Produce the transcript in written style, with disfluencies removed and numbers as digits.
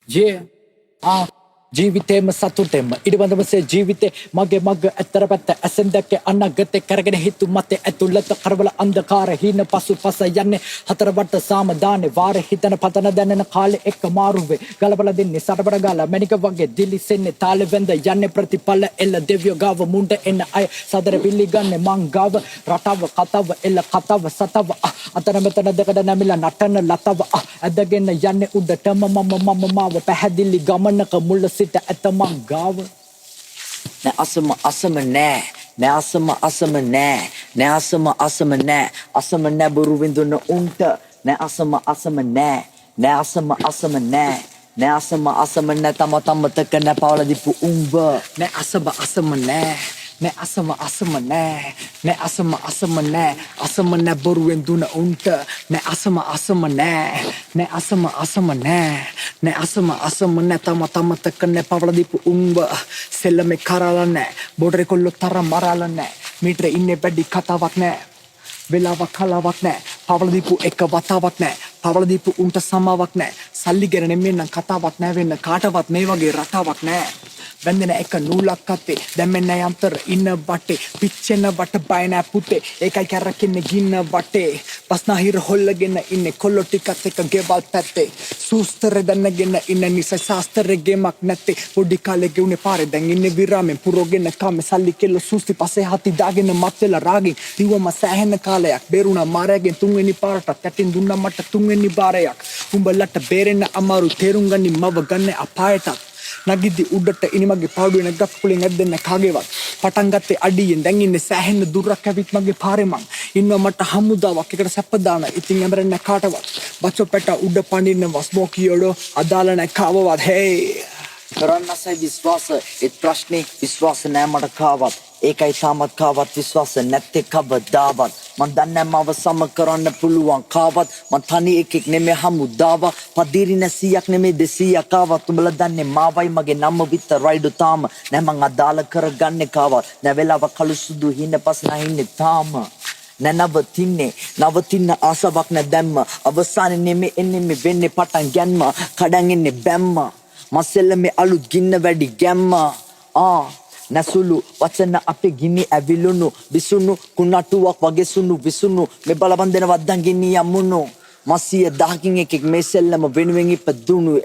Yeah. ජීවිතේම සතුටෙම ඉරිබඳවසේ ජීවිතේ මගේ මග ඇතර පැත්ත ඇසෙන් දැක්කේ අනාගතේ කරගෙන හිතු මතේ ඇතුළත කරවල අන්ධකාර හීන පසු පස යන්නේ හතර වට සාමදානේ වාර හිතන පතන දැනෙන කාලේ එක්ක මාරුවේ ගලබල දෙන්නේ සටබඩ ගාලා මැනික වගේ දිලිසෙන්නේ තාලේ වෙන්ද යන්නේ ප්‍රතිපල එල්ල දෙවියෝ ගාව මුණ්ඩ එන්න අය සදර පිළිගන්නේ මං ගාව රටාව කතාව එල්ල කතාව සතාව අතන මෙතන දෙකඩ නැමිලා නටන ලතාව ඇදගෙන යන්නේ උඩටම මම මාව පැහැදිලි ගමනක මුල සිට ඇත මං ගාව නෑ අසම නෑ නෑ අසම නෑ නෑ අසම නෑ බොරු විඳුන උන්ට නෑ අසම නෑ නෑ අසම නෑ නෑ අසම නෑ තම තක නෑ පවල දීපු උඹ නෑ අසම නෑ නෑ අසම නෑ නෑ අසම නෑ බොරුවෙන් දුන උන්ට නෑ අසම නෑ නෑ අසම නෑ නෑ අසම නෑ තම තක නෑ පවල දීපු උඹ සෙල්ලමේ කරලා නෑ බොඩරේ කොල්ලෝ තරම් මරලා නෑ මීටර ඉන්නේ බැඩි කතාවක් නෑ වෙලාවක් කලාවක් නෑ පවල දීපු එක වතාවක් නෑ පවල දීපු උන්ට සමාවක් නෑ සල්ලි ගැන නෙමෙන්න කතාවක් නෑ වෙන්න කාටවත් මේ වගේ රටාවක් නෑ වැන්දෙන එක නූලක් අතේ දැම්මෙන් නෑ අන්තර ඉන්න වටේ පිච්චෙන වට බය නෑ පුතේ ඒකයි කැරකෙන්නේ ගින්න වටේ පස්නාහිර හොල්ලගෙන ඉන්නේ කොල්ලෝ ටිකත් එක ගෙවල් පැත්තේ සූස්තර දැනගෙන ඉන්න නිසා ශාස්ත්‍රයේ ගෙමක් නැත්තේ පොඩි කාලේ ගෙවුනේ පාරේ දැන් ඉන්නේ විරාමෙන් පුරෝගෙන කාමේ සල්ලි කෙල්ල සූස්ති පස්සේ හති දාගෙන මත් වෙලා රාගෙන් දිවම සෑහෙන කාලයක් බේරුණා මාරයෙන් තුන්වෙනි පාරට කැටින් දුන්නා මට තුන්වෙනි බාරයක් උඹලට බේරෙන්න අමාරු තේරුම් ගනි මව ගන්න අපායට නගිද්දි උඩට ඉනිමගේ පාඩුවේ නැගක් කුලින් ඇද්දෙන්න කාගේවත් පටන් ගත්තේ අඩියෙන් දැන් ඉන්නේ සෑහෙන දුරක් ඇවිත් මගේ පාරේ මං ඉන්නවා මට හමුදාවක් එකට සැප දාන ඉතින් ඇමරෙන්න කාටවත් බච්චෝ පැට උඩ පනින්න වස්මෝ කියඩෝ අදාළ නැ කාවවත් හේ කරන්නසයි විශ්වාස ඒත් ප්‍රශ්නේ විශ්වාස නෑ මට කාවත් ඒකයි තාමත් කාවත් විශ්වාස නැත්තේ කවදාවත් මන් දන්නේ මව සම කරන්න පුළුවන් කාවත් මන් තනි එකෙක් නෙමෙයි හමුදාව පදිරි නැසියක් නෙමෙයි 200ක් ආවත් උඹලා දන්නේ මාවයි මගේ නම විතරයිඩු තාම නෑ මං අදාළ කරගන්නේ කාවත් නෑ වෙලාව කළු සුදු හින පස් නැහින්නේ තාම නවතින්න ආසාවක් නැ දැම්ම අවසානේ නෙමෙයි එන්නේ වෙන්නේ පටන් ගැන්ම කඩන් එන්නේ බැම්ම මසෙල්ලමේ අලුත් ගින්න වැඩි ගැම්ම නැසුළු වචන අපේ ගිනි ඇවිලුණු විසුණු කුණටුවක් වගේ සුණු විසුණු මේ බලබන්දන වද්දන් ගිනි යමුණු මසිය දහකින් එකෙක් මේ සෙල්ලම වෙනුවෙන් ඉපදුණු